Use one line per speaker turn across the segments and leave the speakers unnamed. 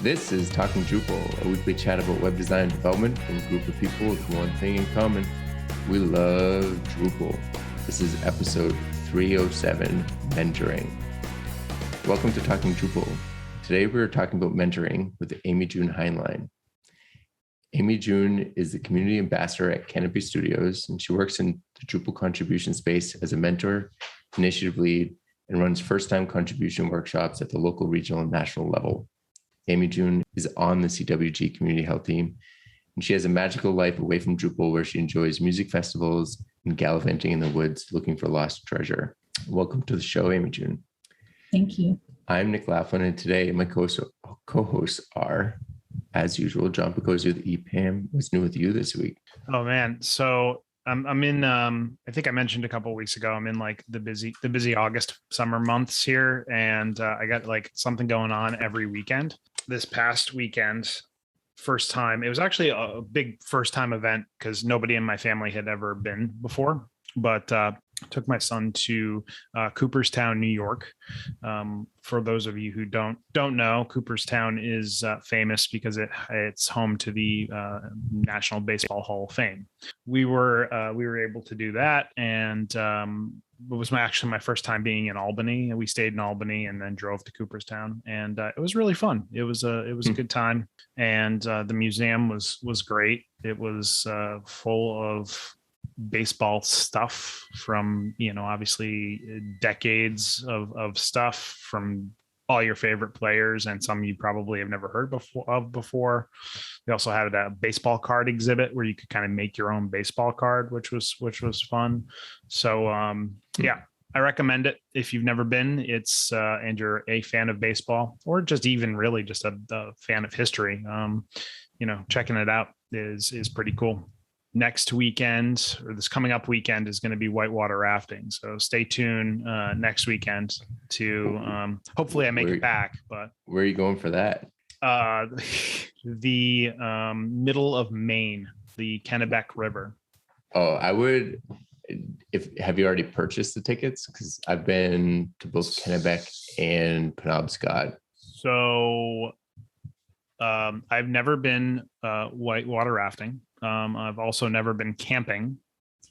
This is Talking Drupal, a weekly chat about web design and development from a group of people with one thing in common. We love Drupal. This is episode 307, Mentoring. Welcome to Talking Drupal. Today we're talking about mentoring with AmyJune Hineline. AmyJune is the community ambassador at Canopy Studios, and she works in the Drupal contribution space as a mentor, initiative lead, and runs first-time contribution workshops at the local, regional, and national level. AmyJune is on the CWG community health team, and she has a magical life away from Drupal where she enjoys music festivals and gallivanting in the woods looking for lost treasure. Welcome to the show, AmyJune.
Thank you. I'm
Nick Laughlin, and today my co-hosts are, as usual, John Picozzi with EPAM. What's new with you this week?
Oh man, so I'm in. I think I mentioned a couple of weeks ago. I'm in like the busy August summer months here, and I got like something going on every weekend. This past weekend, first time. It was actually a big first time event because nobody in my family had ever been before. But took my son to Cooperstown, New York. For those of you who don't know, Cooperstown is famous because it's home to the National Baseball Hall of Fame. We were able to do that, and it was actually my first time being in Albany. We stayed in Albany and then drove to Cooperstown, and it was really fun. It was a good time, and the museum was great. It was full of baseball stuff from, obviously decades of stuff from all your favorite players and some you probably have never heard before. We also had a baseball card exhibit where you could kind of make your own baseball card, which was fun. So yeah, I recommend it if you've never been. It's and you're a fan of baseball, or just even really just a fan of history. Checking it out is pretty cool. Next weekend, or this coming up weekend, is going to be whitewater rafting. So stay tuned next weekend to hopefully I make it back. But
where are you going for that?
The middle of Maine, the Kennebec River.
Oh, I would. Have you already purchased the tickets? Because I've been to both Kennebec and Penobscot.
So I've never been whitewater rafting. I've also never been camping.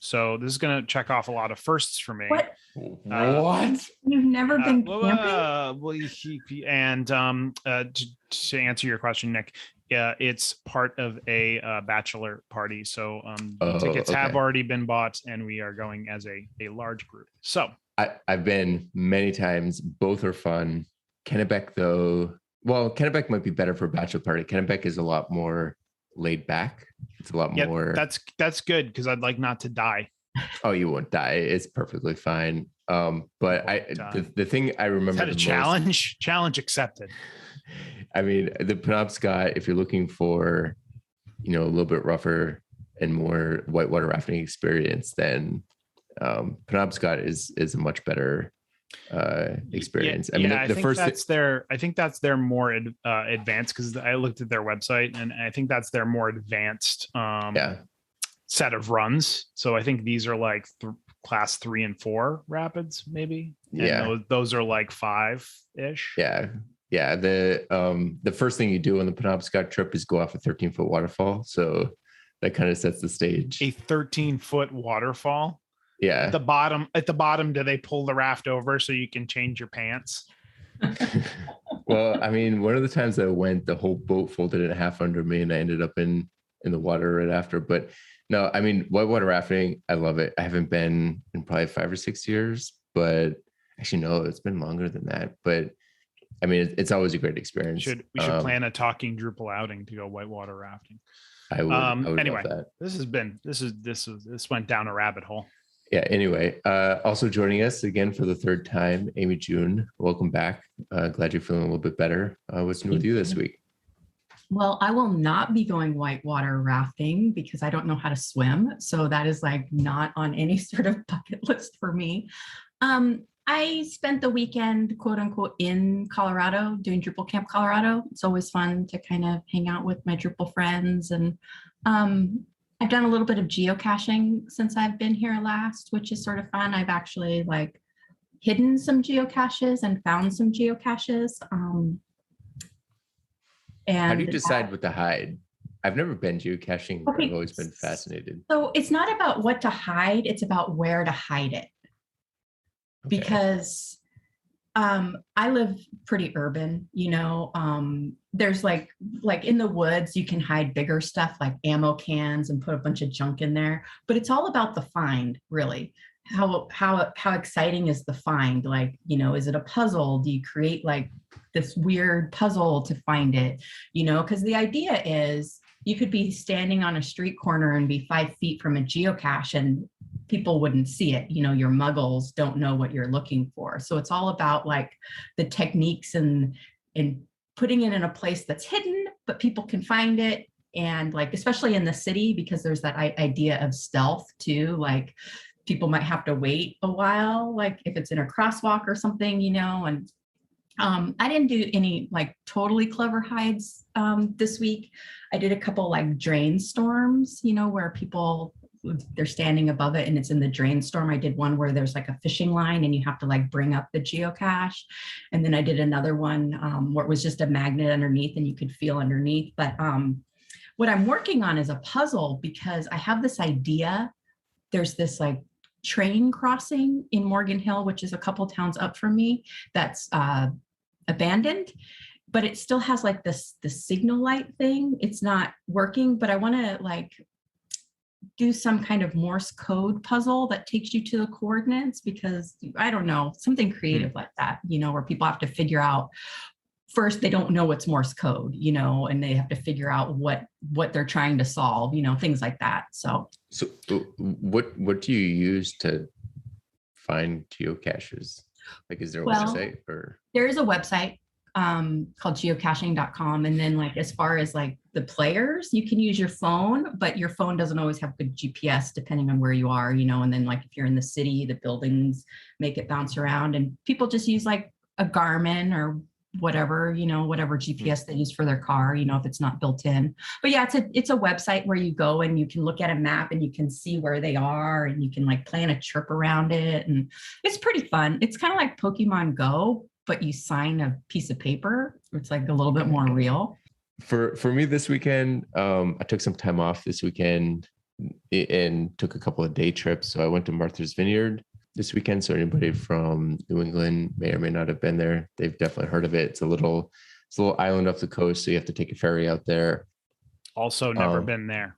So this is going to check off a lot of firsts for me.
What?
What?
You've never been
camping? And to answer your question, Nick, it's part of a bachelor party. So the tickets have already been bought, and we are going as a large group. So
I've been many times. Both are fun. Kennebec, though, well, Kennebec might be better for a bachelor party. Kennebec is a lot more laid back. It's a lot more.
That's good because I'd like not to die.
Oh, you won't die. It's perfectly fine. But the thing I remember.
Is that a challenge accepted.
I mean, the Penobscot, if you're looking for, a little bit rougher and more whitewater rafting experience, then Penobscot is a much better experience.
I think that's their more advanced, because I looked at their website and I think that's their more advanced set of runs. So I think these are like class 3 and 4 rapids, maybe. And those are like 5-ish.
Yeah. The first thing you do on the Penobscot trip is go off a 13-foot waterfall. So that kind of sets the stage.
A 13-foot waterfall.
Yeah.
At the bottom, do they pull the raft over so you can change your pants?
Well, I mean, one of the times I went, the whole boat folded in half under me, and I ended up in the water right after. But no, I mean, whitewater rafting, I love it. I haven't been in probably 5 or 6 years, but actually, no, it's been longer than that. But I mean, it's always a great experience.
We should plan a Talking Drupal outing to go whitewater rafting.
I would
anyway,
love that.
This went down a rabbit hole.
Yeah. Anyway, also joining us again for the third time, AmyJune. Welcome back. Glad you're feeling a little bit better. What's new with you this week?
Well, I will not be going whitewater rafting because I don't know how to swim. So that is like not on any sort of bucket list for me. I spent the weekend, quote unquote, in Colorado doing Drupal Camp Colorado. It's always fun to kind of hang out with my Drupal friends, and I've done a little bit of geocaching since I've been here last, which is sort of fun. I've actually hidden some geocaches and found some geocaches.
How do
And
you decide what to hide? I've never been geocaching, but
okay,
I've always been fascinated.
so it's not about what to hide, it's about where to hide it.
Okay.
Because I live pretty urban, there's like in the woods, you can hide bigger stuff like ammo cans and put a bunch of junk in there, but it's all about the find, really. How exciting is the find? Like, is it a puzzle? Do you create like this weird puzzle to find it? Because the idea is you could be standing on a street corner and be 5 feet from a geocache and people wouldn't see it. Your muggles don't know what you're looking for. So it's all about like the techniques and putting it in a place that's hidden, but people can find it. And like, especially in the city, because there's that idea of stealth too, like people might have to wait a while, like if it's in a crosswalk or something, and I didn't do any like totally clever hides this week. I did a couple like drain storms, where they're standing above it and it's in the drain storm. I did one where there's like a fishing line and you have to like bring up the geocache. And then I did another one where it was just a magnet underneath and you could feel underneath. But what I'm working on is a puzzle because I have this idea. There's this like train crossing in Morgan Hill, which is a couple towns up from me, that's abandoned, but it still has like the signal light thing. It's not working, but I want to like do some kind of Morse code puzzle that takes you to the coordinates, because I don't know, something creative like that, where people have to figure out first, they don't know what's Morse code, and they have to figure out what they're trying to solve, things like that. So
what do you use to find geocaches? Like, is there a website or?
There is a website called geocaching.com. And then like, as far as like the players, you can use your phone, but your phone doesn't always have good GPS depending on where you are, and then like, if you're in the city, the buildings make it bounce around, and people just use like a Garmin or whatever, whatever GPS they use for their car, if it's not built in. But yeah, it's a website where you go and you can look at a map and you can see where they are and you can like plan a trip around it. And it's pretty fun. It's kind of like Pokemon Go, but you sign a piece of paper. It's like a little bit more real.
For me this weekend, I took some time off this weekend and took a couple of day trips. So I went to Martha's Vineyard this weekend. So anybody from New England may or may not have been there. They've definitely heard of it. It's a little island off the coast. So you have to take a ferry out there.
Also never been there.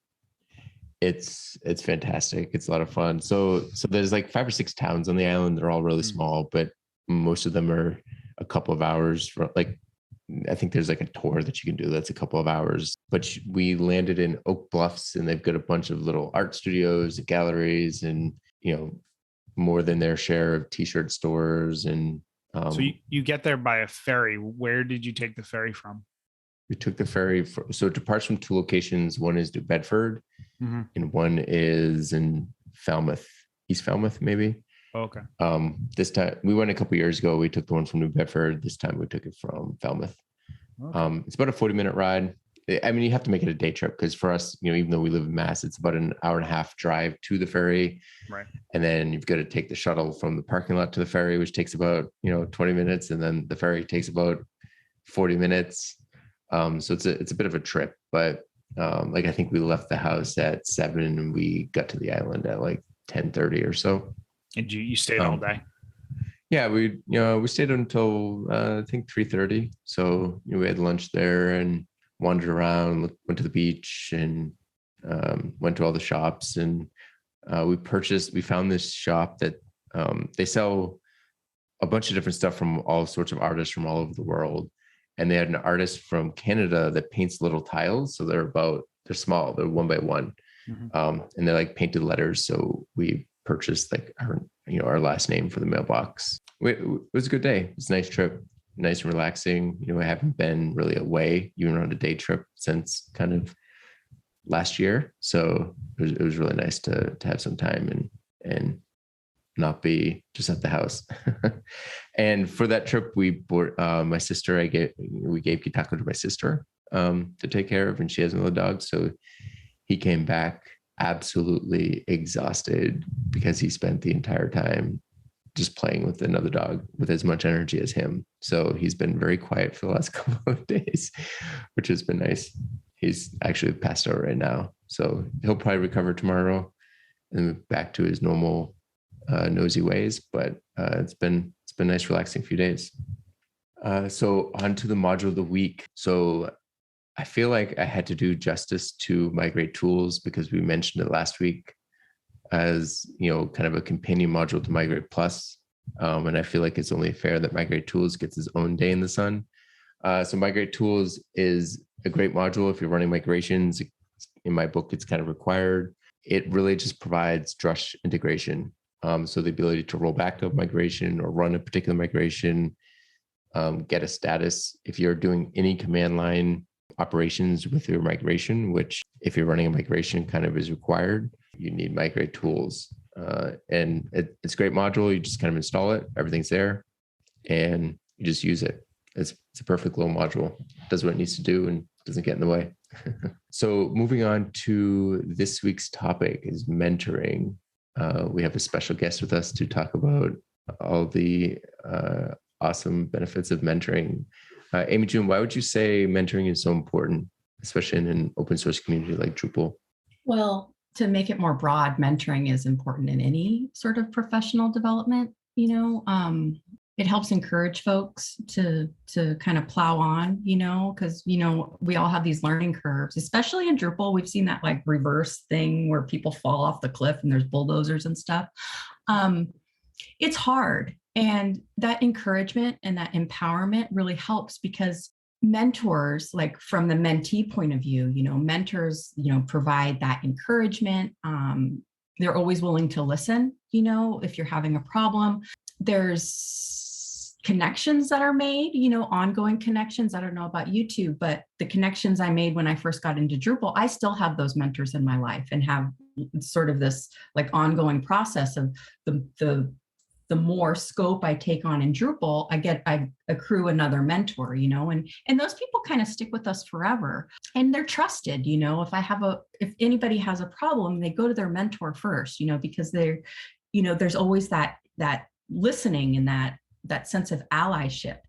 It's fantastic. It's a lot of fun. So there's like 5 or 6 towns on the island. They're all really small, but most of them are a couple of hours from, like, I think there's like a tour that you can do that's a couple of hours. But we landed in Oak Bluffs and they've got a bunch of little art studios, galleries, and, more than their share of t-shirt stores. And
so you get there by a ferry. Where did you take the ferry from?
We took the ferry so it departs from 2 locations. One is New Bedford and one is in Falmouth, East Falmouth, maybe.
Okay.
This time we went a couple of years ago. We took the one from New Bedford. This time we took it from Falmouth. Okay. It's about a 40-minute ride. I mean, you have to make it a day trip because for us, even though we live in Mass, it's about an hour-and-a-half drive to the ferry. Right. And then you've got to take the shuttle from the parking lot to the ferry, which takes about, 20 minutes. And then the ferry takes about 40 minutes. So it's a bit of a trip, but like, I think we left the house at 7 and we got to the island at like 10:30 or so.
And you stayed all day?
Yeah, we stayed until I think 3:30. So we had lunch there and wandered around, went to the beach and went to all the shops. And we found this shop that they sell a bunch of different stuff from all sorts of artists from all over the world. And they had an artist from Canada that paints little tiles. So they're small, they're 1 by 1. And they're like painted letters. So we purchased like our last name for the mailbox. It was a good day. It's a nice trip. Nice and relaxing. I haven't been really away, even on a day trip, since kind of last year. So it was really nice to have some time and not be just at the house. And for that trip, we bought my sister. We gave Kitako to my sister to take care of, and she has another dog. So he came back absolutely exhausted because he spent the entire time just playing with another dog with as much energy as him. So he's been very quiet for the last couple of days, which has been nice. He's actually passed out right now. So he'll probably recover tomorrow and back to his normal nosy ways. But it's been a nice, relaxing few days. So on to the module of the week. So I feel like I had to do justice to Migrate Tools because we mentioned it last week as, kind of a companion module to Migrate Plus. And I feel like it's only fair that Migrate Tools gets its own day in the sun. So Migrate Tools is a great module if you're running migrations. In my book, it's kind of required. It really just provides Drush integration. So the ability to roll back a migration or run a particular migration, get a status. If you're doing any command line operations with your migration, which if you're running a migration kind of is required, you need Migrate Tools. And it's a great module. You just kind of install it. Everything's there and you just use it. It's a perfect little module. It does what it needs to do and doesn't get in the way. So moving on to this week's topic is mentoring. We have a special guest with us to talk about all the awesome benefits of mentoring. AmyJune, why would you say mentoring is so important, especially in an open source community like Drupal?
Well, to make it more broad, mentoring is important in any sort of professional development. It helps encourage folks to kind of plow on, because, we all have these learning curves, especially in Drupal. We've seen that like reverse thing where people fall off the cliff and there's bulldozers and stuff. It's hard. And that encouragement and that empowerment really helps because mentors, like from the mentee point of view, mentors, provide that encouragement. They're always willing to listen, if you're having a problem. There's connections that are made, ongoing connections. I don't know about you two, but the connections I made when I first got into Drupal, I still have those mentors in my life and have sort of this like ongoing process of the more scope I take on in Drupal, I accrue another mentor, and those people kind of stick with us forever. And they're trusted, if anybody has a problem, they go to their mentor first, because there's always that listening and that sense of allyship.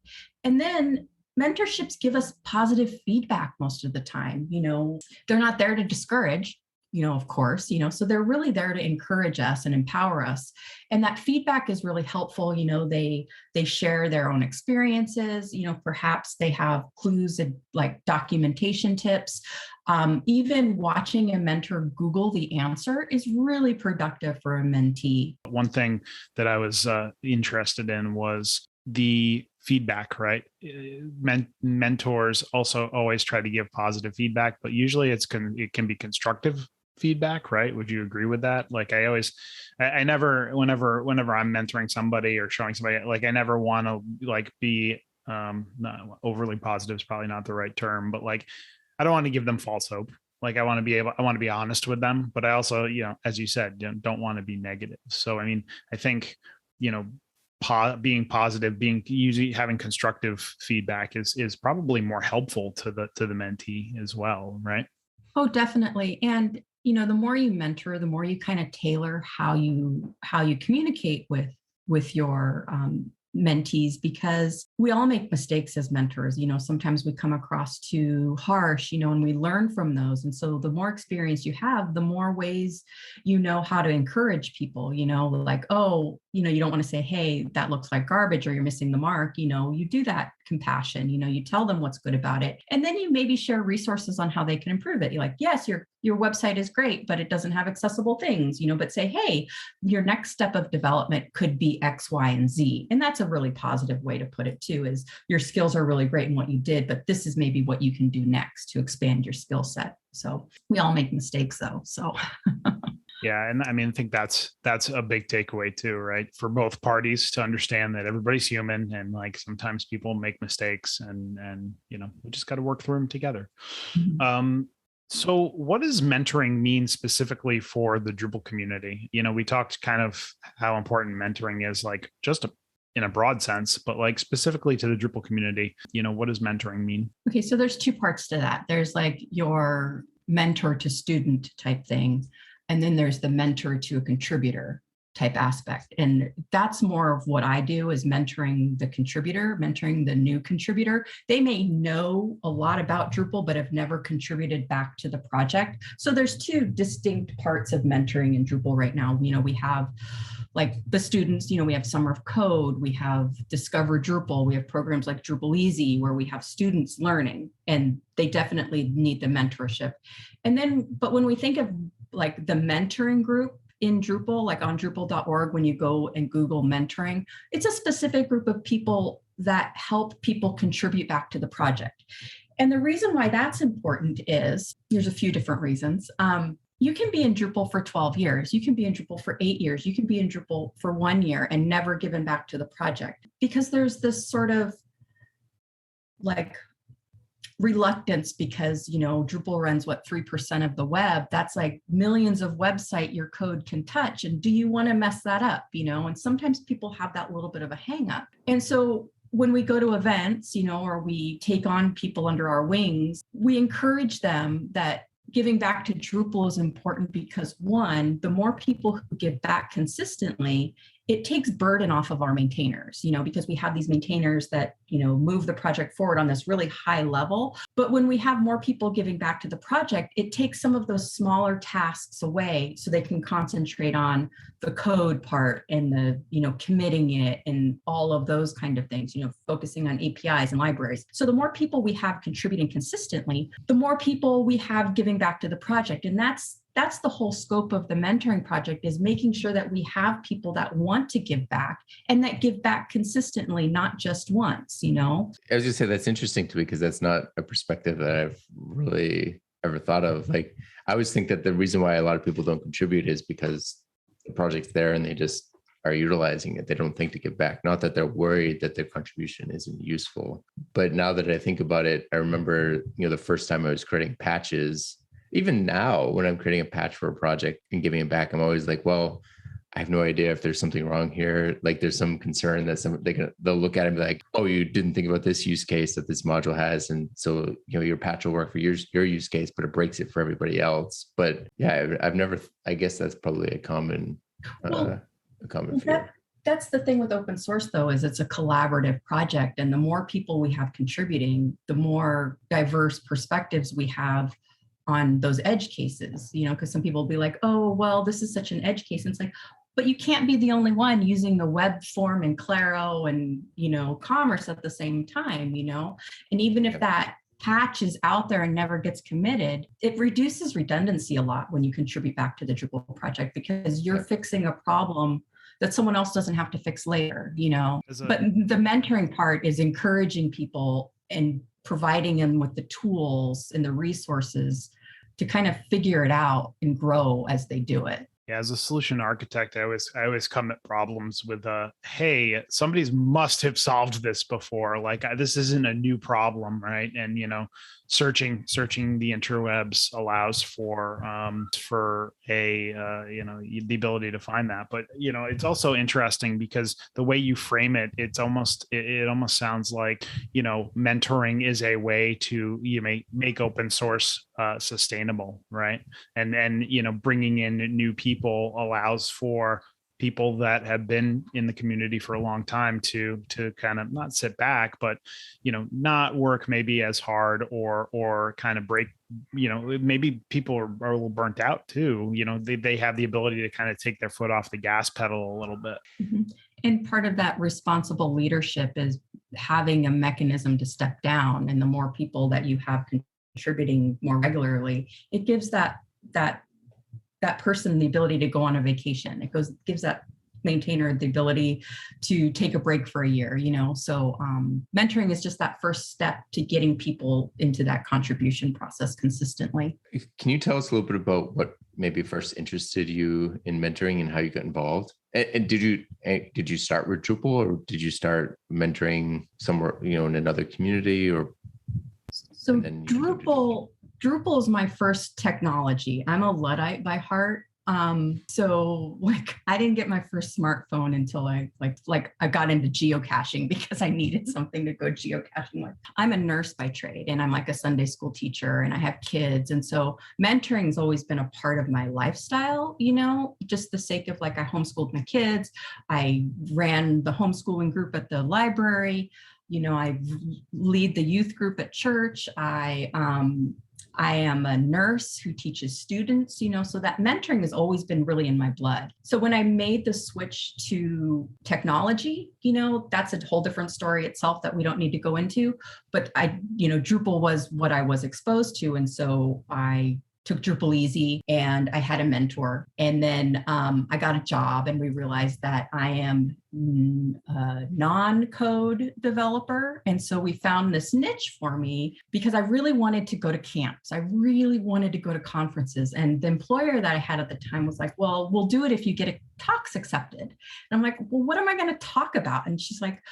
And then mentorships give us positive feedback most of the time. They're not there to discourage, of course, so they're really there to encourage us and empower us. And that feedback is really helpful. They share their own experiences, perhaps they have clues and like documentation tips. Even watching a mentor Google the answer is really productive for a mentee.
One thing that I was interested in was the feedback, right? Mentors also always try to give positive feedback, but usually it can be constructive feedback, right? Would you agree with that? Like I never, whenever I'm mentoring somebody or showing somebody, like I never want to like be not overly positive is probably not the right term, but like I don't want to give them false hope. Like I want to be honest with them, but I also, as you said, don't want to be negative. So I mean, I think being positive, having constructive feedback is probably more helpful to the mentee as well, right?
Oh, definitely. And the more you mentor, the more you kind of tailor how you communicate with your mentees, because we all make mistakes as mentors. Sometimes we come across too harsh, and we learn from those. And so the more experience you have, the more ways how to encourage people, like, oh, you don't want to say, hey, that looks like garbage or you're missing the mark. You do that compassion, you tell them what's good about it. And then you maybe share resources on how they can improve it. You're like, yes, your website is great, but it doesn't have accessible things, but say, hey, your next step of development could be X, Y, and Z. And that's a really positive way to put it too, is your skills are really great in what you did, but this is maybe what you can do next to expand your skill set. So we all make mistakes though. So
yeah. And I mean, I think that's a big takeaway too, right? For both parties to understand that everybody's human and like sometimes people make mistakes and we just got to work through them together. Mm-hmm. So what does mentoring mean specifically for the Drupal community? We talked kind of how important mentoring is, like just in a broad sense, but like specifically to the Drupal community, what does mentoring mean?
Okay, so there's two parts to that. There's like your mentor to student type thing. And then there's the mentor to a contributor. type aspect. And that's more of what I do, is mentoring the contributor, mentoring the new contributor. They may know a lot about Drupal, but have never contributed back to the project. So there's two distinct parts of mentoring in Drupal right now. We have like the students, we have Summer of Code, we have Discover Drupal, we have programs like Drupal Easy where we have students learning, and they definitely need the mentorship. And then, but when we think of like the mentoring group in Drupal, like on Drupal.org, when you go and Google mentoring, it's a specific group of people that help people contribute back to the project. And the reason why that's important is, there's a few different reasons. You can be in Drupal for 12 years. You can be in Drupal for 8 years. You can be in Drupal for 1 year and never given back to the project, because there's this sort of like reluctance, because Drupal runs 3% of the web. That's like millions of website your code can touch, and do you want to mess that up? And sometimes people have that little bit of a hang up. And so when we go to events, or we take on people under our wings, we encourage them that giving back to Drupal is important, because one, the more people who give back consistently, it takes burden off of our maintainers, because we have these maintainers that, move the project forward on this really high level. But when we have more people giving back to the project, it takes some of those smaller tasks away so they can concentrate on the code part and the, committing it and all of those kind of things, focusing on APIs and libraries. So the more people we have contributing consistently, the more people we have giving back to the project. And that's the whole scope of the mentoring project, is making sure that we have people that want to give back and that give back consistently, not just once, I was
going to say, that's interesting to me, because that's not a perspective that I've really ever thought of. Like, I always think that the reason why a lot of people don't contribute is because the project's there and they just are utilizing it. They don't think to give back. Not that they're worried that their contribution isn't useful. But now that I think about it, I remember, the first time I was creating patches. Even now, when I'm creating a patch for a project and giving it back, I'm always like, well, I have no idea if there's something wrong here. Like, there's some concern that they'll look at it and be like, oh, you didn't think about this use case that this module has. And so, your patch will work for your use case, but it breaks it for everybody else. But yeah, I've never, I guess that's probably a common fear.
That's the thing with open source, though, is it's a collaborative project. And the more people we have contributing, the more diverse perspectives we have on those edge cases, because some people will be like, oh, well, this is such an edge case. And it's like, but you can't be the only one using the web form and Claro and, commerce at the same time, and even if that patch is out there and never gets committed, it reduces redundancy a lot when you contribute back to the Drupal project, because you're fixing a problem that someone else doesn't have to fix later, But the mentoring part is encouraging people and providing them with the tools and the resources to kind of figure it out and grow as they do it.
Yeah, as a solution architect, I always come at problems with hey, somebody must have solved this before. Like, this isn't a new problem, right? And searching the interwebs allows for the ability to find that. But it's also interesting because the way you frame it, it almost sounds like mentoring is a way to make open source sustainable, right? And bringing in new people allows for people that have been in the community for a long time to kind of not sit back, but not work maybe as hard or kind of break. Maybe people are a little burnt out too. They have the ability to kind of take their foot off the gas pedal a little bit.
Mm-hmm. And part of that responsible leadership is having a mechanism to step down. And the more people that you have contributing more regularly, it gives that person the ability to go on a vacation. It gives that maintainer the ability to take a break for a year, So mentoring is just that first step to getting people into that contribution process consistently.
Can you tell us a little bit about what maybe first interested you in mentoring and how you got involved? And did you start with Drupal, or did you start mentoring somewhere, in another community, or?
So Drupal is my first technology. I'm a Luddite by heart. So like I didn't get my first smartphone until I got into geocaching because I needed something to go geocaching with. I'm a nurse by trade and I'm like a Sunday school teacher and I have kids. And so mentoring has always been a part of my lifestyle, just the sake of like I homeschooled my kids. I ran the homeschooling group at the library. I lead the youth group at church. I am a nurse who teaches students, so that mentoring has always been really in my blood. So when I made the switch to technology, that's a whole different story itself that we don't need to go into. But Drupal was what I was exposed to. And so I took Drupal easy and I had a mentor. And then I got a job and we realized that I am a non-code developer. And so we found this niche for me because I really wanted to go to camps. I really wanted to go to conferences. And the employer that I had at the time was like, well, we'll do it if you get talks accepted. And I'm like, well, what am I going to talk about? And she's like,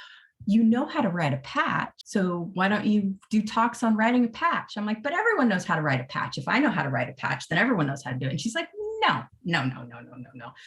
you know how to write a patch. So why don't you do talks on writing a patch? I'm like, but everyone knows how to write a patch. If I know how to write a patch, then everyone knows how to do it. And she's like, no.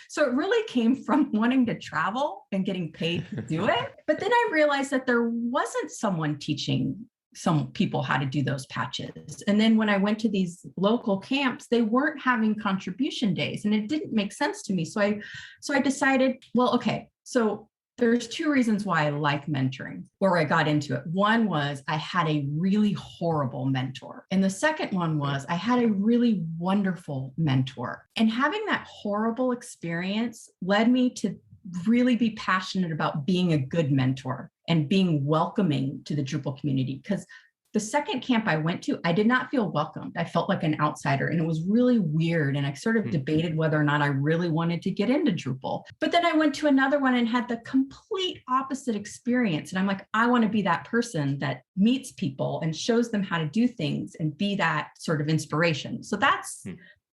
So it really came from wanting to travel and getting paid to do it. But then I realized that there wasn't someone teaching some people how to do those patches. And then when I went to these local camps, they weren't having contribution days and it didn't make sense to me. So I decided, well, okay, so there's two reasons why I like mentoring, or I got into it. One was I had a really horrible mentor. And the second one was I had a really wonderful mentor. And having that horrible experience led me to really be passionate about being a good mentor and being welcoming to the Drupal community. Because the second camp I went to, I did not feel welcomed. I felt like an outsider and it was really weird. And I sort of debated whether or not I really wanted to get into Drupal. But then I went to another one and had the complete opposite experience. And I'm like, I want to be that person that meets people and shows them how to do things and be that sort of inspiration. So that's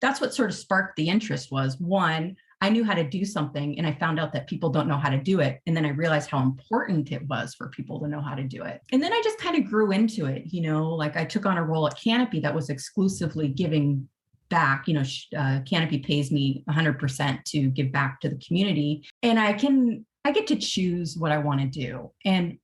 what sort of sparked the interest was, one, I knew how to do something and I found out that people don't know how to do it. And then I realized how important it was for people to know how to do it. And then I just kind of grew into it, like I took on a role at Canopy that was exclusively giving back. Canopy pays me 100% to give back to the community. And I get to choose what I want to do. And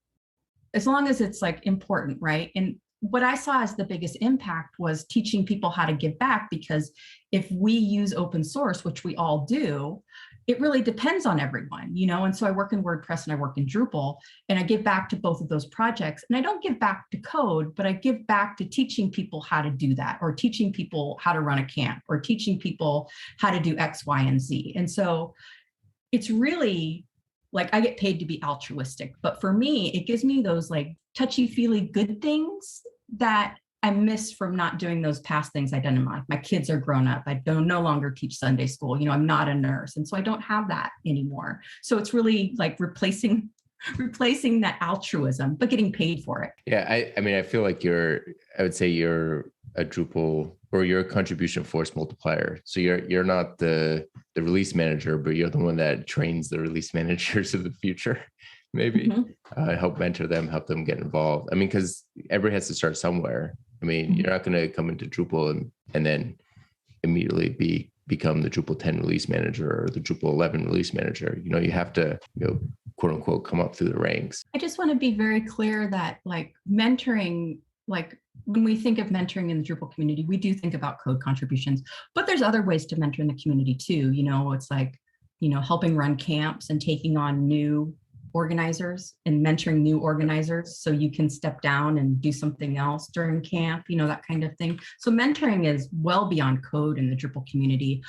as long as it's like important, right? And what I saw as the biggest impact was teaching people how to give back, because if we use open source, which we all do, it really depends on everyone, And so I work in WordPress and I work in Drupal, and I give back to both of those projects. And I don't give back to code, but I give back to teaching people how to do that, or teaching people how to run a camp, or teaching people how to do X, Y, and Z. And so it's really like I get paid to be altruistic, but for me, it gives me those like touchy-feely good things that I miss from not doing those past things I done in my life. My kids are grown up. I don't no longer teach Sunday school. I'm not a nurse. And so I don't have that anymore. So it's really like replacing that altruism, but getting paid for it.
Yeah. I mean, I feel like I would say you're a Drupal, or you're a contribution force multiplier. So you're not the release manager, but you're the one that trains the release managers of the future. Maybe help mentor them, help them get involved. I mean, because everybody has to start somewhere. I mean, you're not going to come into Drupal and then immediately become the Drupal 10 release manager or the Drupal 11 release manager. You have to, quote unquote, come up through the ranks.
I just want to be very clear that like mentoring, like when we think of mentoring in the Drupal community, we do think about code contributions, but there's other ways to mentor in the community too. It's like, helping run camps and taking on new organizers and mentoring new organizers so you can step down and do something else during camp, that kind of thing. So mentoring is well beyond code in the Drupal community.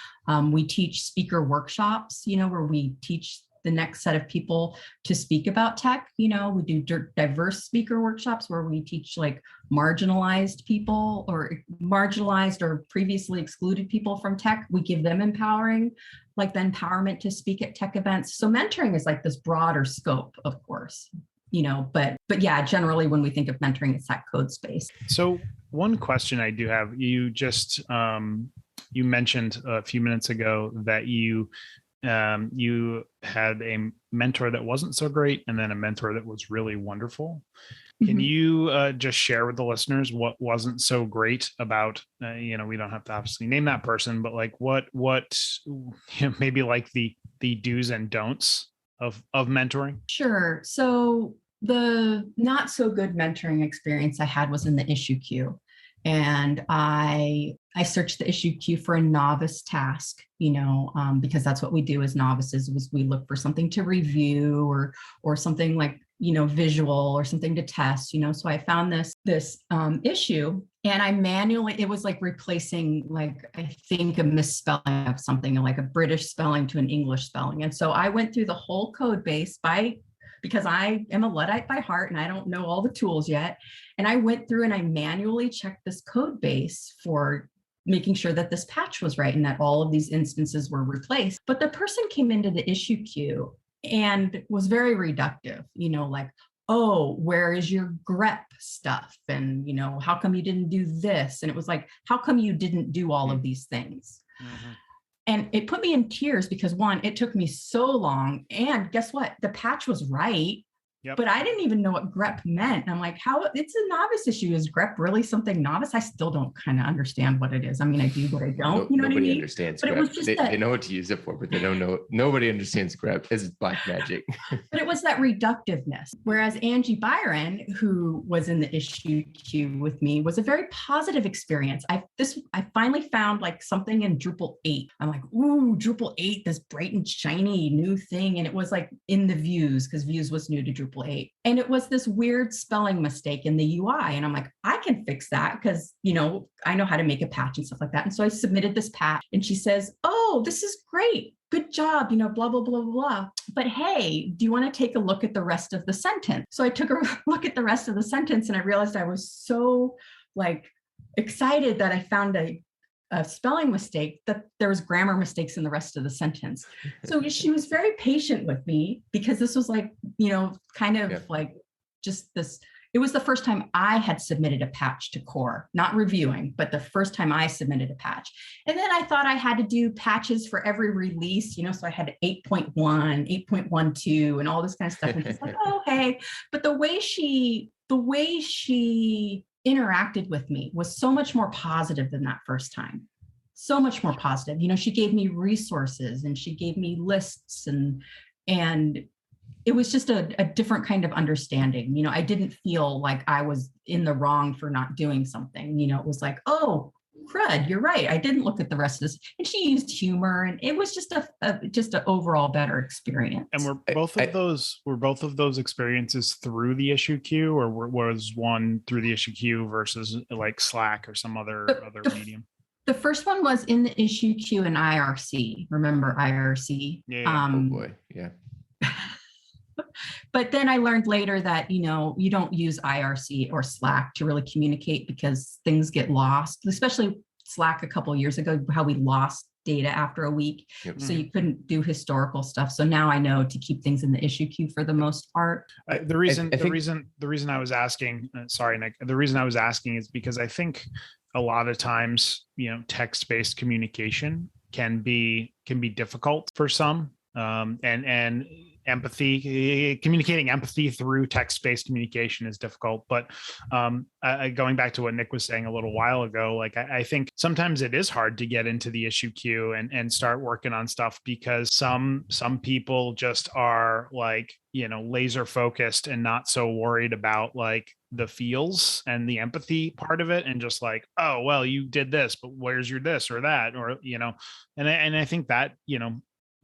We teach speaker workshops, where we teach the next set of people to speak about tech. We do diverse speaker workshops where we teach like marginalized people or marginalized or previously excluded people from tech. We give them empowering, like the empowerment to speak at tech events. So mentoring is like this broader scope, of course, but yeah, generally when we think of mentoring, it's that code space.
So one question I do have, you just, you mentioned a few minutes ago that you you had a mentor that wasn't so great and then a mentor that was really wonderful. Can you just share with the listeners what wasn't so great about, we don't have to obviously name that person, but like what maybe like the do's and don'ts of mentoring?
Sure. So the not so good mentoring experience I had was in the issue queue. And I searched the issue queue for a novice task, because that's what we do as novices, was we look for something to review or something like, visual or something to test, so I found this issue, and I manually, it was like replacing, like, I think a misspelling of something, like a British spelling to an English spelling. And so I went through the whole code base because I am a Luddite by heart and I don't know all the tools yet. And I went through and I manually checked this code base for making sure that this patch was right and that all of these instances were replaced. But the person came into the issue queue and was very reductive, like, oh, where is your grep stuff? And, how come you didn't do this? And it was like, how come you didn't do all of these things? Mm-hmm. And it put me in tears because, one, it took me so long. And guess what? The patch was right. Yep. But I didn't even know what grep meant. And I'm like, how? It's a novice issue. Is grep really something novice? I still don't kind of understand what it is. I mean, I do, but I don't.
Nobody understands
but
grep.
It was just
they know what to use it for, but they don't know. Nobody understands grep. This is black magic.
But it was that reductiveness. Whereas Angie Byron, who was in the issue queue with me, was a very positive experience. I finally found like something in Drupal 8. I'm like, ooh, Drupal 8, this bright and shiny new thing. And it was like in the views, because views was new to Drupal 8. And it was this weird spelling mistake in the UI. And I'm like, I can fix that because, I know how to make a patch and stuff like that. And so I submitted this patch and she says, oh, this is great. Good job, blah, blah, blah, blah. But hey, do you want to take a look at the rest of the sentence? So I took a look at the rest of the sentence and I realized I was so excited that I found a spelling mistake, that there was grammar mistakes in the rest of the sentence. So she was very patient with me because this was just this, it was the first time I had submitted a patch to core, not reviewing, but the first time I submitted a patch. And then I thought I had to do patches for every release, so I had 8.1, 8.12 and all this kind of stuff. And she's like, oh, hey, but the way she interacted with me was so much more positive than that first time. So much more positive. She gave me resources and she gave me lists and it was just a different kind of understanding. I didn't feel like I was in the wrong for not doing something. It was like, oh, crud, you're right. I didn't look at the rest of this. And she used humor and it was just an overall better experience.
And were both of those experiences through the issue queue, or was one through the issue queue versus like Slack or some other medium?
The first one was in the issue queue in IRC. Remember IRC?
Yeah.
Oh boy. Yeah.
But then I learned later that, you don't use IRC or Slack to really communicate because things get lost, especially Slack a couple of years ago, how we lost data after a week. Yep. So you couldn't do historical stuff. So now I know to keep things in the issue queue for the most part.
The reason I was asking, sorry, Nick, the reason I was asking is because I think a lot of times, text-based communication can be difficult for some. And communicating empathy through text-based communication is difficult. But going back to what Nick was saying a little while ago, I think sometimes it is hard to get into the issue queue and start working on stuff because some people just are laser focused and not so worried about the feels and the empathy part of it, and just oh, well, you did this, but where's your this or that, or and I think that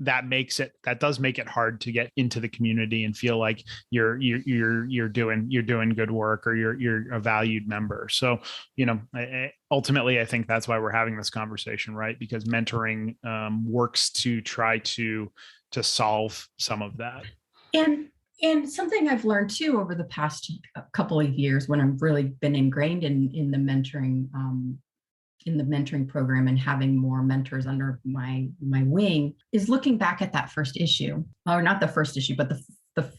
that does make it hard to get into the community and feel like you're doing good work, or you're a valued member. So ultimately I think that's why we're having this conversation, right? Because mentoring works to try to solve some of that.
And something I've learned too over the past couple of years, when I've really been ingrained in the mentoring program and having more mentors under my wing, is looking back at that first issue, or not the first issue, but the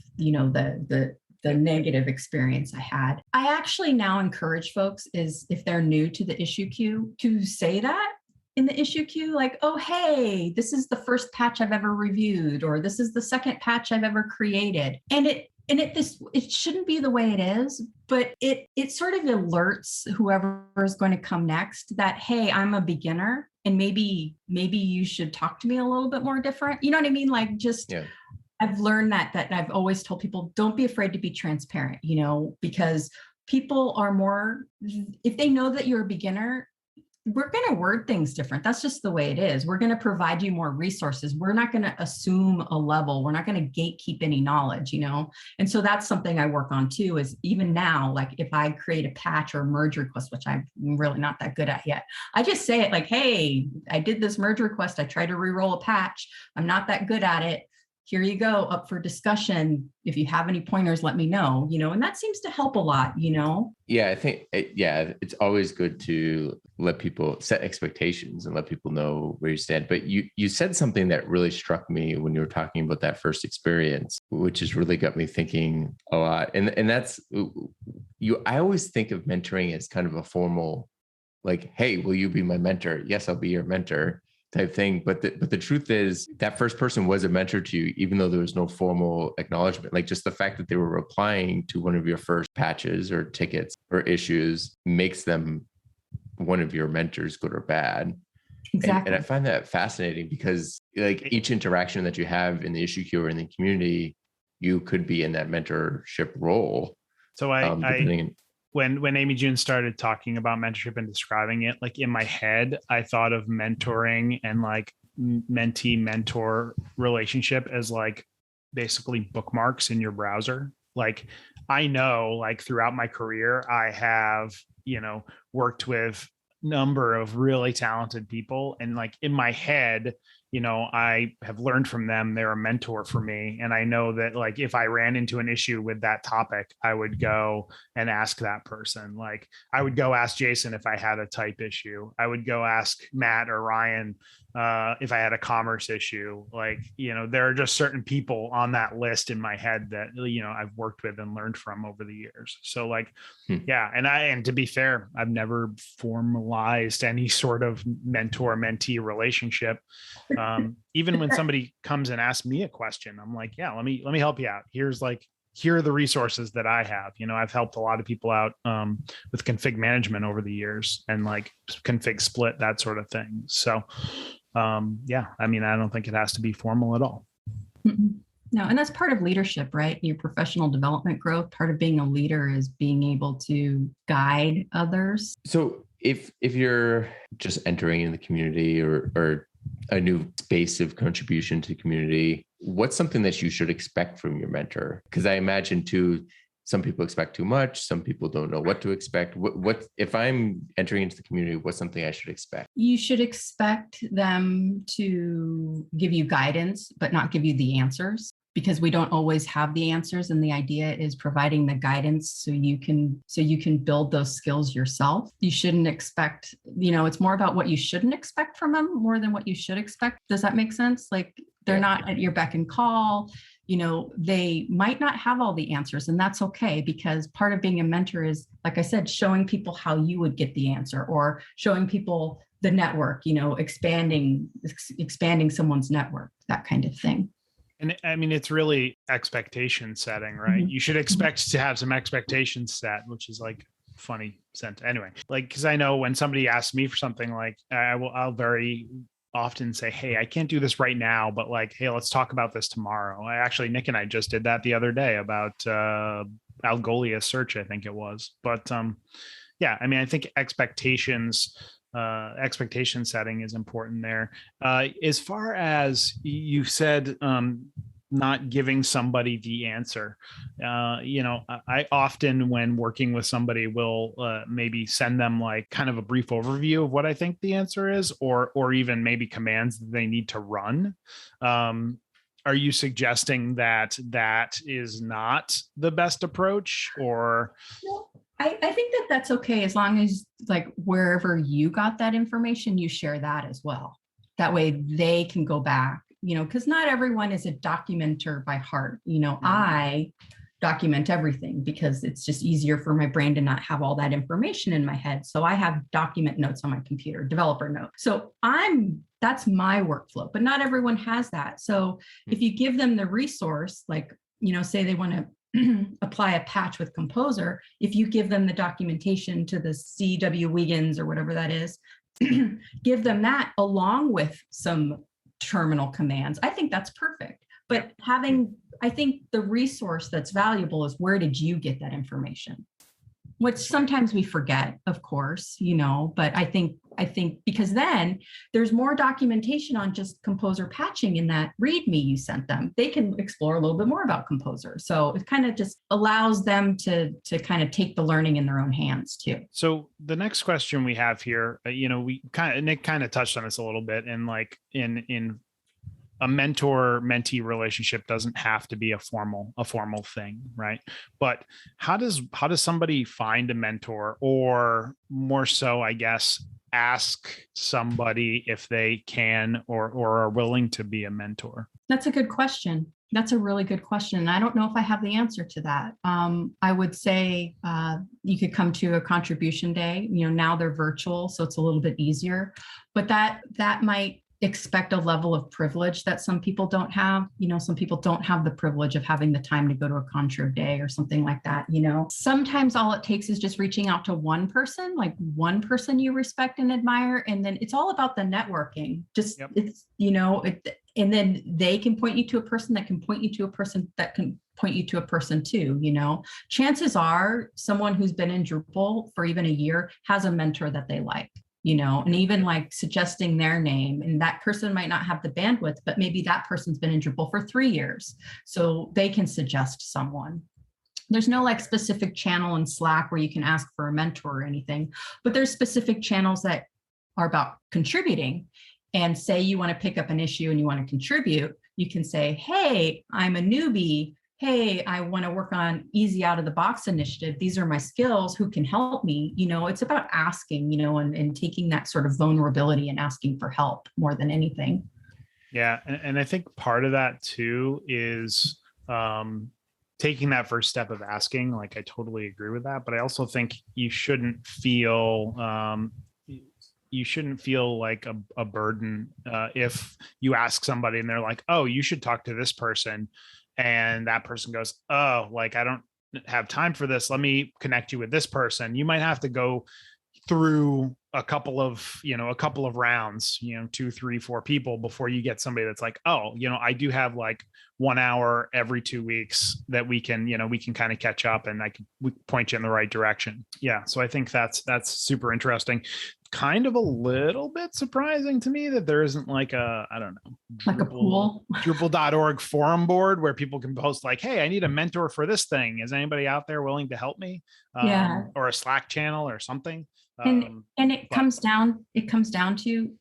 negative experience I had. I actually now encourage folks, is if they're new to the issue queue, to say that in the issue queue, like, oh, hey, this is the first patch I've ever reviewed, or this is the second patch I've ever created. And it shouldn't be the way it is, but it sort of alerts whoever is going to come next that, hey, I'm a beginner, and maybe you should talk to me a little bit more different. You know what I mean? Like, just
Yeah.
I've learned that I've always told people, don't be afraid to be transparent, because people are more, if they know that you're a beginner, we're going to word things different. That's just the way it is. We're going to provide you more resources. We're not going to assume a level. We're not going to gatekeep any knowledge, And so that's something I work on too, is even now, like if I create a patch or a merge request, which I'm really not that good at yet, I just say it like, hey, I did this merge request. I tried to re-roll a patch. I'm not that good at it. Here you go, up for discussion. If you have any pointers, let me know, and that seems to help a lot,
Yeah, I think, it's always good to let people set expectations and let people know where you stand. But you said something that really struck me when you were talking about that first experience, which has really got me thinking a lot. And that's, I always think of mentoring as kind of a formal, like, hey, will you be my mentor? Yes, I'll be your mentor type thing. But the truth is that first person was a mentor to you, even though there was no formal acknowledgement. Like, just the fact that they were replying to one of your first patches or tickets or issues makes them one of your mentors, good or bad.
Exactly.
And I find that fascinating because, like, each interaction that you have in the issue queue or in the community, you could be in that mentorship role.
So when AmyJune started talking about mentorship and describing it, like in my head, I thought of mentoring and like mentee-mentor relationship as like basically bookmarks in your browser. Like, I know, like throughout my career, I have, worked with a number of really talented people, and like in my head, I have learned from them. They're a mentor for me. And I know that, like, if I ran into an issue with that topic, I would go and ask that person. Like, I would go ask Jason if I had a type issue. I would go ask Matt or Ryan if I had a commerce issue. Like, there are just certain people on that list in my head that, I've worked with and learned from over the years. So like, yeah. And to be fair, I've never formalized any sort of mentor-mentee relationship. Even when somebody comes and asks me a question, I'm like, yeah, let me help you out. Here are the resources that I have. I've helped a lot of people out with config management over the years, and like config split, that sort of thing. So yeah, I don't think it has to be formal at all.
No, and that's part of leadership, right? Your professional development growth. Part of being a leader is being able to guide others.
So if you're just entering in the community or a new space of contribution to the community, what's something that you should expect from your mentor? Because I imagine too, some people expect too much. Some people don't know what to expect. What if I'm entering into the community, what's something I should expect?
You should expect them to give you guidance, but not give you the answers, because we don't always have the answers. And the idea is providing the guidance so you can build those skills yourself. You shouldn't expect, it's more about what you shouldn't expect from them more than what you should expect. Does that make sense? Like, they're not at your beck and call. They might not have all the answers, and that's okay, because part of being a mentor is, like I said, showing people how you would get the answer, or showing people the network, expanding someone's network, that kind of thing.
And it's really expectation setting, right? Mm-hmm. You should expect to have some expectations set, which is like funny sentence. Anyway, like, because I know when somebody asks me for something, like I'll very often say, hey, I can't do this right now, but like, hey, let's talk about this tomorrow. Nick and I just did that the other day about Algolia search, I think it was. But yeah, I think expectation setting is important there. As far as you said, not giving somebody the answer, I often, when working with somebody, will maybe send them like kind of a brief overview of what I think the answer is, or even maybe commands that they need to run. Are you suggesting that is not the best approach, or?
No. I think that that's okay, as long as, like, wherever you got that information, you share that as well. That way they can go back, because not everyone is a documenter by heart. Mm-hmm. I document everything because it's just easier for my brain to not have all that information in my head. So I have document notes on my computer, developer notes. So that's my workflow, but not everyone has that. So if you give them the resource, like, say they want to apply a patch with Composer, if you give them the documentation to the CW Wiggins or whatever that is, give them that along with some terminal commands, I think that's perfect. But I think the resource that's valuable is, where did you get that information? Which sometimes we forget, of course, but I think because then there's more documentation on just Composer patching in that README you sent them. They can explore a little bit more about Composer. So it kind of just allows them to kind of take the learning in their own hands too.
So the next question we have here, Nick kind of touched on this a little bit, and like in a mentor-mentee relationship doesn't have to be a formal thing, right? But how does somebody find a mentor, or more so, I guess, ask somebody if they can or are willing to be a mentor?
That's a good question. That's a really good question. I don't know if I have the answer to that. I would say you could come to a contribution day. Now they're virtual, so it's a little bit easier, but that might expect a level of privilege that some people don't have. Some people don't have the privilege of having the time to go to a contra day or something like that. Sometimes all it takes is just reaching out to one person you respect and admire. And then it's all about the networking. It's, and then they can point you to a person that can point you to a person that can point you to a person too. Chances are someone who's been in Drupal for even a year has a mentor that they like. And even like suggesting their name, and that person might not have the bandwidth, but maybe that person's been in Drupal for 3 years. So they can suggest someone. There's no like specific channel in Slack where you can ask for a mentor or anything, but there's specific channels that are about contributing. And say you want to pick up an issue and you want to contribute, you can say, hey, I'm a newbie. Hey, I want to work on easy out of the box initiative. These are my skills. Who can help me? It's about asking, and taking that sort of vulnerability and asking for help more than anything.
Yeah. And I think part of that too is taking that first step of asking. Like, I totally agree with that. But I also think you shouldn't feel like a burden if you ask somebody and they're like, oh, you should talk to this person. And that person goes, oh, like, I don't have time for this. Let me connect you with this person. You might have to go through a couple of rounds, 2, 3, 4 people before you get somebody that's like, oh, I do have like 1 hour every 2 weeks that we can kind of catch up, and we point you in the right direction. Yeah. So I think that's super interesting. Kind of a little bit surprising to me that there isn't like a pool, Drupal.org forum board where people can post like, hey, I need a mentor for this thing. Is anybody out there willing to help me? Or a Slack channel or something.
And it comes down to,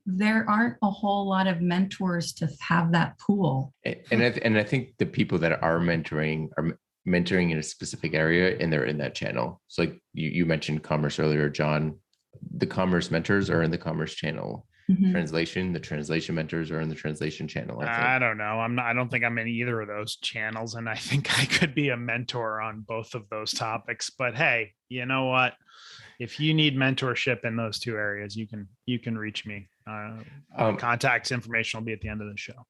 there aren't a whole lot of mentors to have that pool.
And I think the people that are mentoring in a specific area, and they're in that channel. So like you mentioned commerce earlier, John. The commerce mentors are in the commerce channel. Mm-hmm. The translation mentors are in the translation channel.
I don't know. I don't think I'm in either of those channels. And I think I could be a mentor on both of those topics, but hey, you know what? If you need mentorship in those two areas, you can reach me. Contact information will be at the end of the show.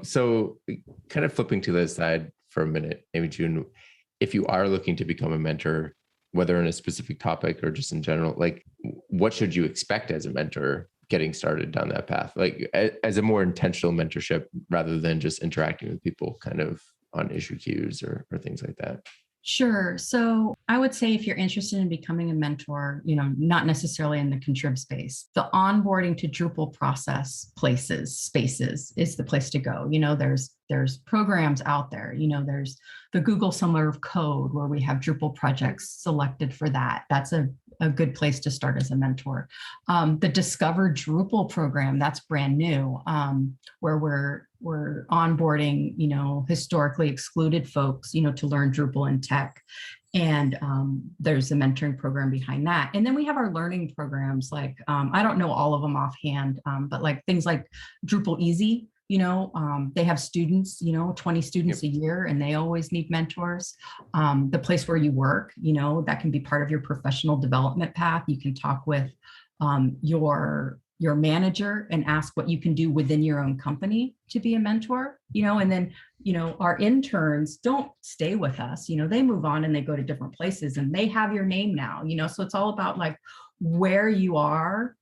So kind of flipping to the side for a minute, AmyJune, if you are looking to become a mentor, whether in a specific topic or just in general, like, what should you expect as a mentor getting started down that path? Like, as a more intentional mentorship rather than just interacting with people kind of on issue queues or things like that?
Sure. So I would say if you're interested in becoming a mentor, not necessarily in the contrib space, the onboarding to Drupal process spaces is the place to go. There's programs out there, there's the Google Summer of Code where we have Drupal projects selected for that. That's a good place to start as a mentor. The Discover Drupal program, that's brand new, where we're onboarding, historically excluded folks, to learn Drupal and tech. And there's a mentoring program behind that. And then we have our learning programs, like, I don't know all of them offhand, but like things like Drupal Easy. They have students, 20 students a year, and they always need mentors. The place where you work, that can be part of your professional development path. You can talk with your manager and ask what you can do within your own company to be a mentor, and then, our interns don't stay with us, they move on and they go to different places and they have your name now, so it's all about like where you are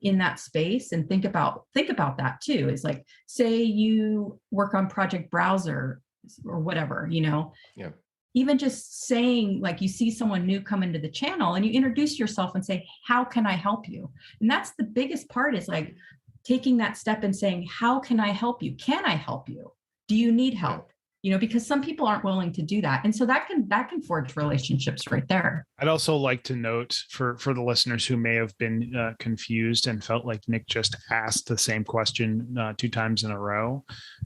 in that space. And think about that too. Is like, say you work on Project Browser or whatever,
Yeah.
Even just saying, like, you see someone new come into the channel and you introduce yourself and say, how can I help you? And that's the biggest part, is like taking that step and saying, how can I help you? Can I help you? Do you need help? Because some people aren't willing to do that. And so that can forge relationships right there.
I'd also like to note for the listeners who may have been confused and felt like Nick just asked the same question 2 times in a row.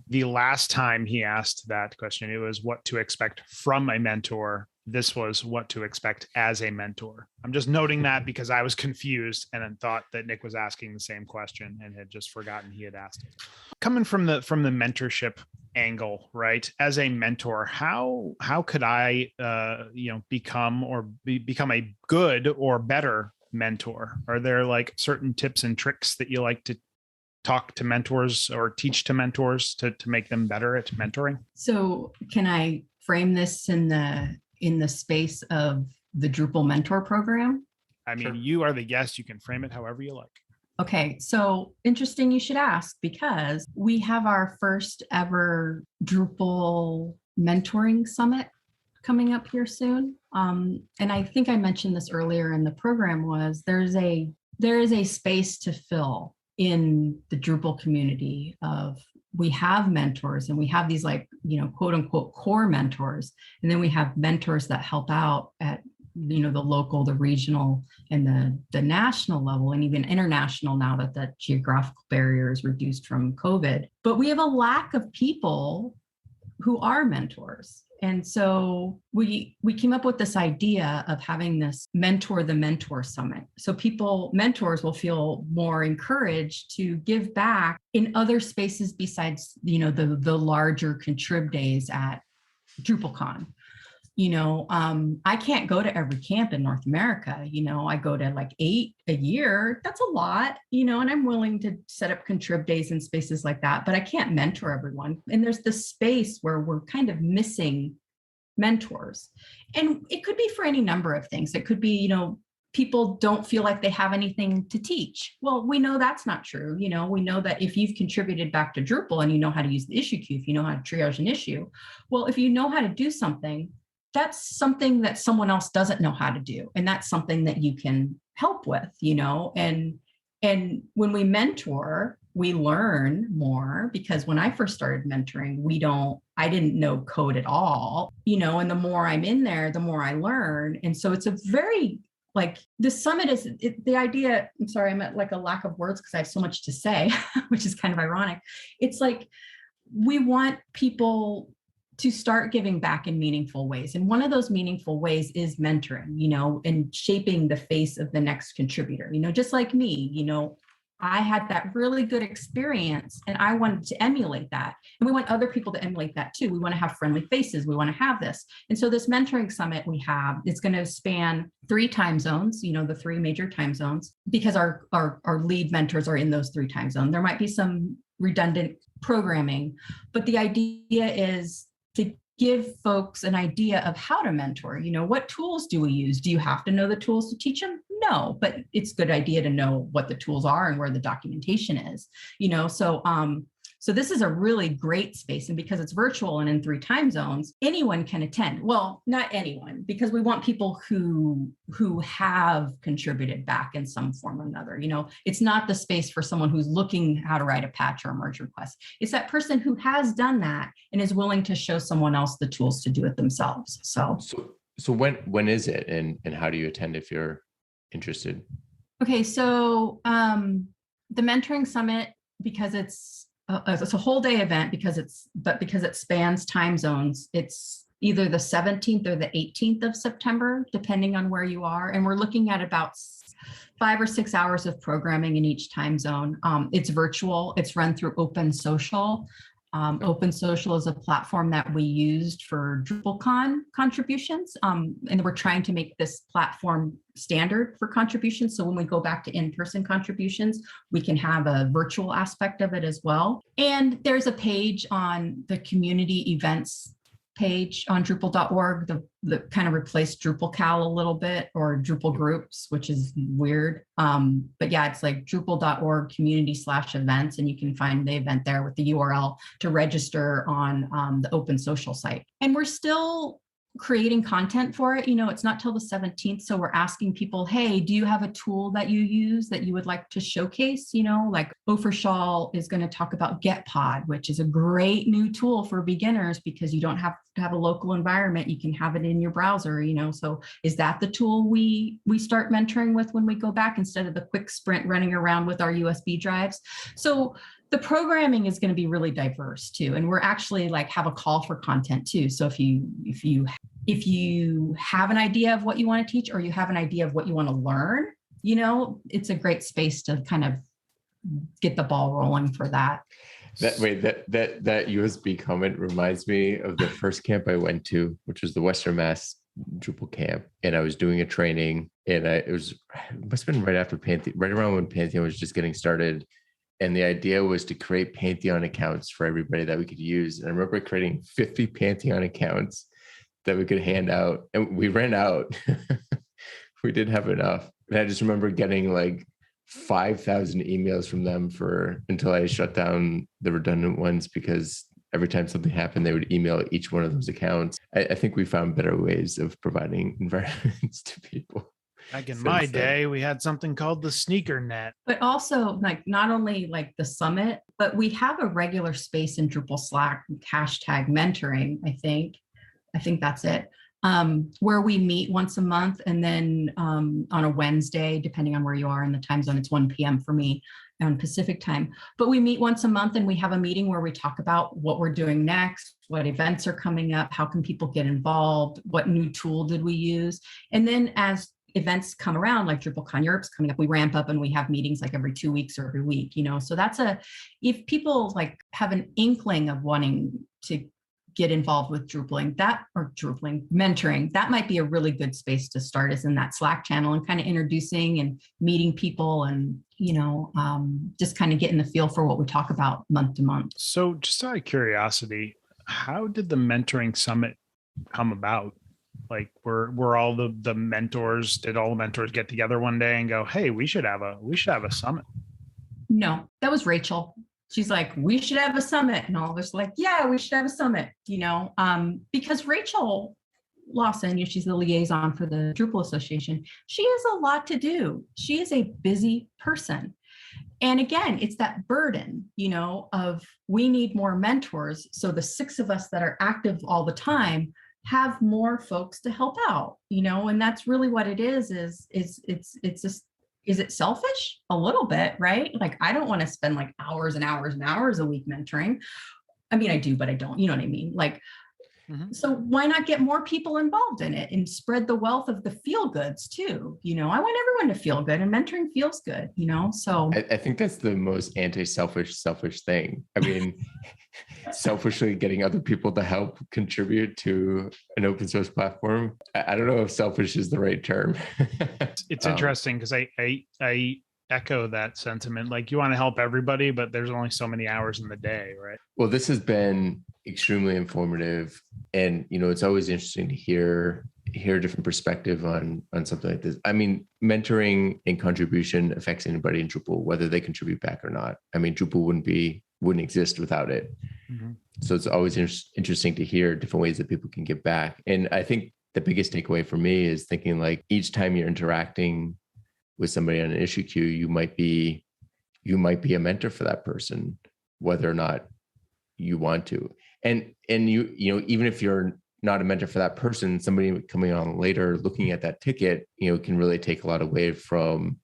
The last time he asked that question, it was what to expect from a mentor. This was what to expect as a mentor. I'm just noting that because I was confused and then thought that Nick was asking the same question and had just forgotten he had asked it. Coming from the mentorship angle, right? As a mentor, how could I become a good or better mentor? Are there like certain tips and tricks that you like to talk to mentors or teach to mentors to make them better at mentoring?
So can I frame this in the space of the Drupal mentor program?
I mean,
Sure.
You are the guest. You can frame it however you like.
Okay, so interesting you should ask, because we have our first ever Drupal mentoring summit coming up here soon. And I think I mentioned this earlier in the program, was there is a space to fill in the Drupal community of, we have mentors and we have these like, quote unquote core mentors. And then we have mentors that help out at, the local, the regional, and the national level, and even international, now that the geographical barrier is reduced from COVID. But we have a lack of people who are mentors. And so we came up with this idea of having this mentor the mentor summit. So mentors will feel more encouraged to give back in other spaces besides, the larger contrib days at DrupalCon. I can't go to every camp in North America. I go to like 8 a year. That's a lot, and I'm willing to set up contrib days in spaces like that, but I can't mentor everyone. And there's this space where we're kind of missing mentors. And it could be for any number of things. It could be, people don't feel like they have anything to teach. Well, we know that's not true. We know that if you've contributed back to Drupal and you know how to use the issue queue, if you know how to triage an issue, well, if you know how to do something, that's something that someone else doesn't know how to do. And that's something that you can help with, and when we mentor, we learn more, because when I first started mentoring, I didn't know code at all, and the more I'm in there, the more I learn. And so it's a very, like, the summit is the idea. I'm sorry, I'm at like a lack of words because I have so much to say, which is kind of ironic. It's like, we want people to start giving back in meaningful ways. And one of those meaningful ways is mentoring, and shaping the face of the next contributor, just like me, I had that really good experience and I wanted to emulate that. And we want other people to emulate that too. We want to have friendly faces. We want to have this. And so this mentoring summit it's going to span 3 time zones, the 3 major time zones, because our lead mentors are in those 3 time zones. There might be some redundant programming, but the idea is to give folks an idea of how to mentor. What tools do we use? Do you have to know the tools to teach them? No, but it's a good idea to know what the tools are and where the documentation is, so this is a really great space. And because it's virtual and in 3 time zones, anyone can attend. Well, not anyone, because we want people who have contributed back in some form or another. It's not the space for someone who's looking how to write a patch or a merge request. It's that person who has done that and is willing to show someone else the tools to do it themselves.
So when is it, and how do you attend if you're interested?
Okay, so the mentoring summit, because it's a whole day event, because it spans time zones, it's either the 17th or the 18th of September, depending on where you are. And we're looking at about 5 or 6 hours of programming in each time zone. It's virtual. It's run through Open Social. Open Social is a platform that we used for DrupalCon contributions. And we're trying to make this platform standard for contributions. So when we go back to in-person contributions, we can have a virtual aspect of it as well. And there's a page on the community events page on Drupal.org that kind of replaced DrupalCal a little bit, or Drupal groups, which is weird. But yeah, it's like Drupal.org community/events, and you can find the event there with the URL to register on the Open Social site. And we're still creating content for it. It's not till the 17th. So we're asking people, hey, do you have a tool that you use that you would like to showcase? Like Offershal is going to talk about GetPod, which is a great new tool for beginners because you don't have to have a local environment. You can have it in your browser, so is that the tool we start mentoring with when we go back instead of the quick sprint running around with our USB drives? So the programming is going to be really diverse too. And we're actually have a call for content too. So if you have an idea of what you want to teach, or you have an idea of what you want to learn, it's a great space to kind of get the ball rolling for that.
That USB comment reminds me of the first camp I went to, which was the Western Mass Drupal camp. And I was doing a training, and it must have been right after Pantheon, right around when Pantheon was just getting started. And the idea was to create Pantheon accounts for everybody that we could use. And I remember creating 50 Pantheon accounts that we could hand out. And we ran out. We didn't have enough. And I just remember getting 5,000 emails from them until I shut down the redundant ones, because every time something happened, they would email each one of those accounts. I think we found better ways of providing environments to people.
Back in my day, we had something called the sneaker net.
But also not only the summit, but we have a regular space in Drupal Slack, #mentoring, I think that's it, where we meet once a month. And then on a Wednesday, depending on where you are in the time zone, it's 1 p.m. for me on Pacific time. But we meet once a month, and we have a meeting where we talk about what we're doing next, what events are coming up, how can people get involved, what new tool did we use. And then as events come around, like DrupalCon Europe's coming up, we ramp up and we have meetings every 2 weeks or every week, so that's if people have an inkling of wanting to get involved with mentoring, that might be a really good space to start, is in that Slack channel, and kind of introducing and meeting people, and just kind of getting the feel for what we talk about month to month.
So just out of curiosity, how did the mentoring summit come about? Were all the mentors, did all the mentors get together one day and go, hey, we should have a summit? No,
that was Rachel. She's like, we should have a summit. And all of us yeah, we should have a summit, because Rachel Lawson, she's the liaison for the Drupal Association. She has a lot to do. She is a busy person. And again, it's that burden, of we need more mentors. So the 6 of us that are active all the time have more folks to help out, and that's really what it is it's just, is it selfish? A little bit, right? I don't want to spend hours and hours and hours a week mentoring. I mean, I do, but I don't, you know what I mean? So why not get more people involved in it and spread the wealth of the feel goods too? I want everyone to feel good, and mentoring feels good, so.
I think that's the most selfish thing. I mean, selfishly getting other people to help contribute to an open source platform. I don't know if selfish is the right term.
It's interesting because I echo that sentiment. You want to help everybody, but there's only so many hours in the day, right?
Well, this has been extremely informative, and it's always interesting to hear a different perspective on something like this. I mean, mentoring and contribution affects anybody in Drupal, whether they contribute back or not. I mean, Drupal wouldn't exist without it. Mm-hmm. So it's always interesting to hear different ways that people can give back. And I think the biggest takeaway for me is thinking each time you're interacting with somebody on an issue queue, you might be a mentor for that person, whether or not you want to. And you even if you're not a mentor for that person, somebody coming on later looking at that ticket, can really take a lot away from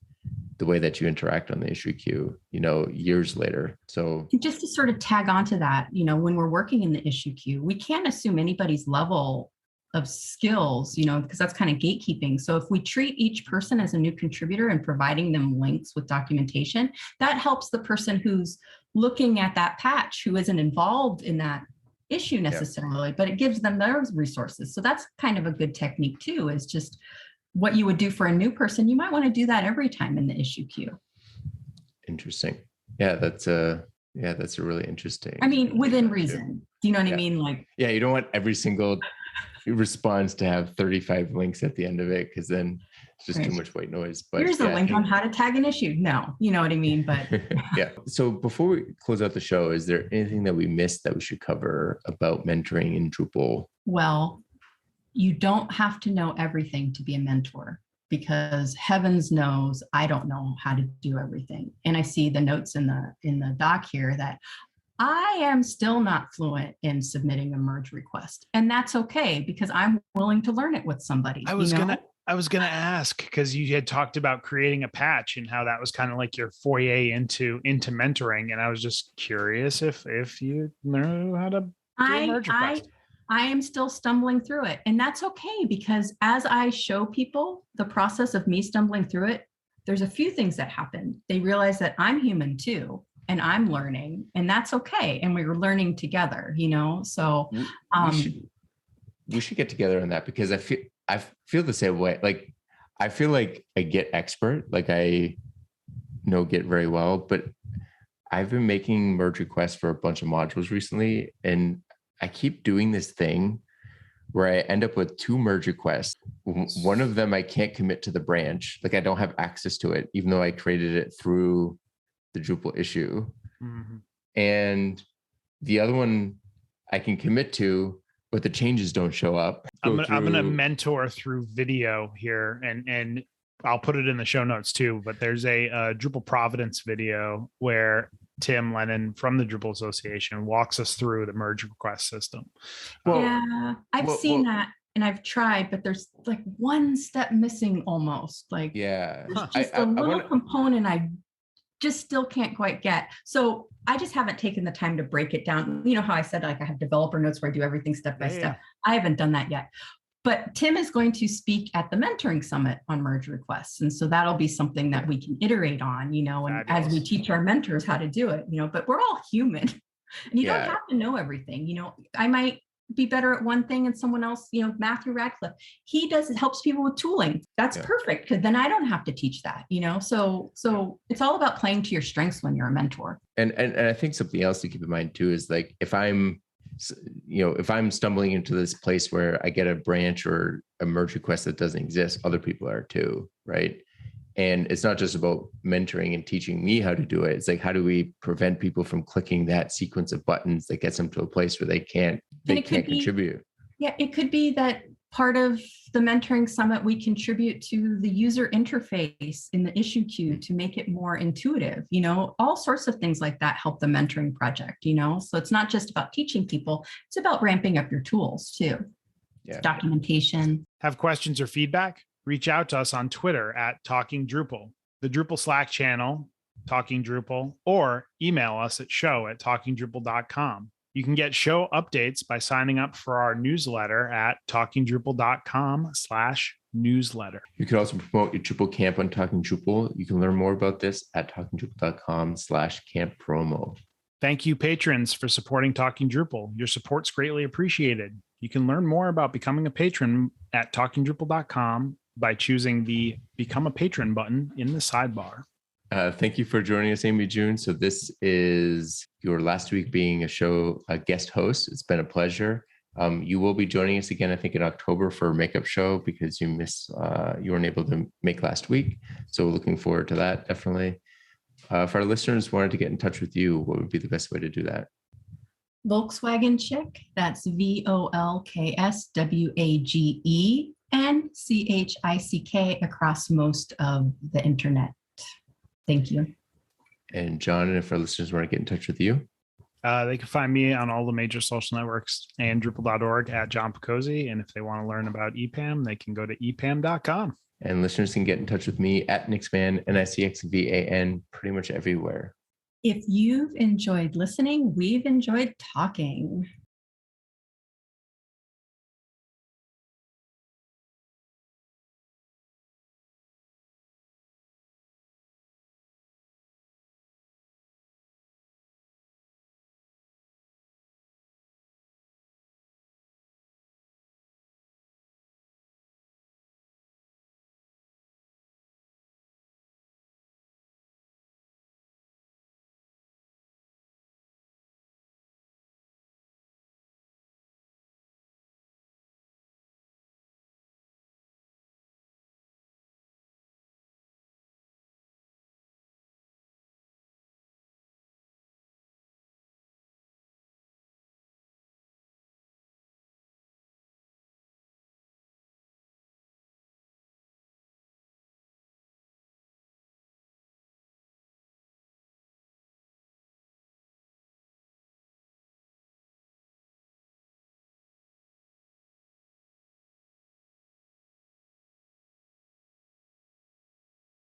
the way that you interact on the issue queue, years later. So
just to sort of tag onto that, when we're working in the issue queue, we can't assume anybody's level skills, because that's kind of gatekeeping. So if we treat each person as a new contributor and providing them links with documentation, that helps the person who's looking at that patch who isn't involved in that issue necessarily, but it gives them those resources. So that's kind of a good technique too, is just what you would do for a new person. You might want to do that every time in the issue queue.
Interesting. Yeah, that's a really interesting.
I mean, within reason. Do you know what I mean? Like,
yeah, you don't want every single response to have 35 links at the end of it, because then it's just too much white noise. But
here's a link on how to tag an issue. No, you know what I mean? But
yeah. So before we close out the show, is there anything that we missed that we should cover about mentoring in Drupal?
Well, you don't have to know everything to be a mentor, because heavens knows I don't know how to do everything. And I see the notes in the doc here that I am still not fluent in submitting a merge request. And that's okay, because I'm willing to learn it with somebody.
I was gonna ask, because you had talked about creating a patch and how that was kind of like your foyer into mentoring. And I was just curious if you know how to do a merge request.
I am still stumbling through it. And that's okay, because as I show people the process of me stumbling through it, there's a few things that happen. They realize that I'm human too, and I'm learning, and that's okay. And we were learning together, so
we should get together on that, because I feel the same way. Like, I feel like I get expert, like I know Git very well, but I've been making merge requests for a bunch of modules recently, and I keep doing this thing where I end up with 2 merge requests. One of them I can't commit to the branch, like I don't have access to it, even though I created it through the Drupal issue. Mm-hmm. And the other one I can commit to, but the changes don't show up.
I'm gonna mentor through video here, and I'll put it in the show notes too. But there's a Drupal Providence video where Tim Lennon from the Drupal Association walks us through the merge request system.
I've seen that, and I've tried, but there's like one step missing almost. Like, there's just a little component I just still can't quite get. So I just haven't taken the time to break it down. You know how I said, like, I have developer notes where I do everything step by step. I haven't done that yet. But Tim is going to speak at the mentoring summit on merge requests. And so that'll be something that we can iterate on, and as we teach our mentors how to do it, but we're all human, and you don't have to know everything. I might be better at one thing and someone else, Matthew Radcliffe, helps people with tooling. That's perfect, because then I don't have to teach that, so it's all about playing to your strengths when you're a mentor.
And I think something else to keep in mind too is, like, if I'm stumbling into this place where I get a branch or a merge request that doesn't exist, other people are too, right? And it's not just about mentoring and teaching me how to do it. It's like, how do we prevent people from clicking that sequence of buttons that gets them to a place where they can't contribute? Yeah,
it could be that part of the mentoring summit, we contribute to the user interface in the issue queue to make it more intuitive. All sorts of things like that help the mentoring project, so it's not just about teaching people, it's about ramping up your tools too. Documentation.
Have questions or feedback? Reach out to us on Twitter at Talking Drupal, the Drupal Slack channel, Talking Drupal, or email us at show@talkingdrupal.com. You can get show updates by signing up for our newsletter at talkingdrupal.com/newsletter.
You can also promote your Drupal camp on Talking Drupal. You can learn more about this at talkingdrupal.com/camp promo.
Thank you, patrons, for supporting Talking Drupal. Your support's greatly appreciated. You can learn more about becoming a patron at talkingdrupal.com by choosing the Become a Patron button in the sidebar.
Thank you for joining us, AmyJune. So this is your last week being a guest host. It's been a pleasure. You will be joining us again, I think, in October for a makeup show, because you weren't able to make last week. So looking forward to that, definitely. If our listeners wanted to get in touch with you, what would be the best way to do that?
Volkswagen Chick, that's VOLKSWAGE and CHICK across most of the internet. Thank you.
And John, if our listeners want to get in touch with you?
They can find me on all the major social networks and Drupal.org at John Picozzi. And if they want to learn about EPAM, they can go to epam.com.
And listeners can get in touch with me at Nixvan, NICXVAN, pretty much everywhere.
If you've enjoyed listening, we've enjoyed talking.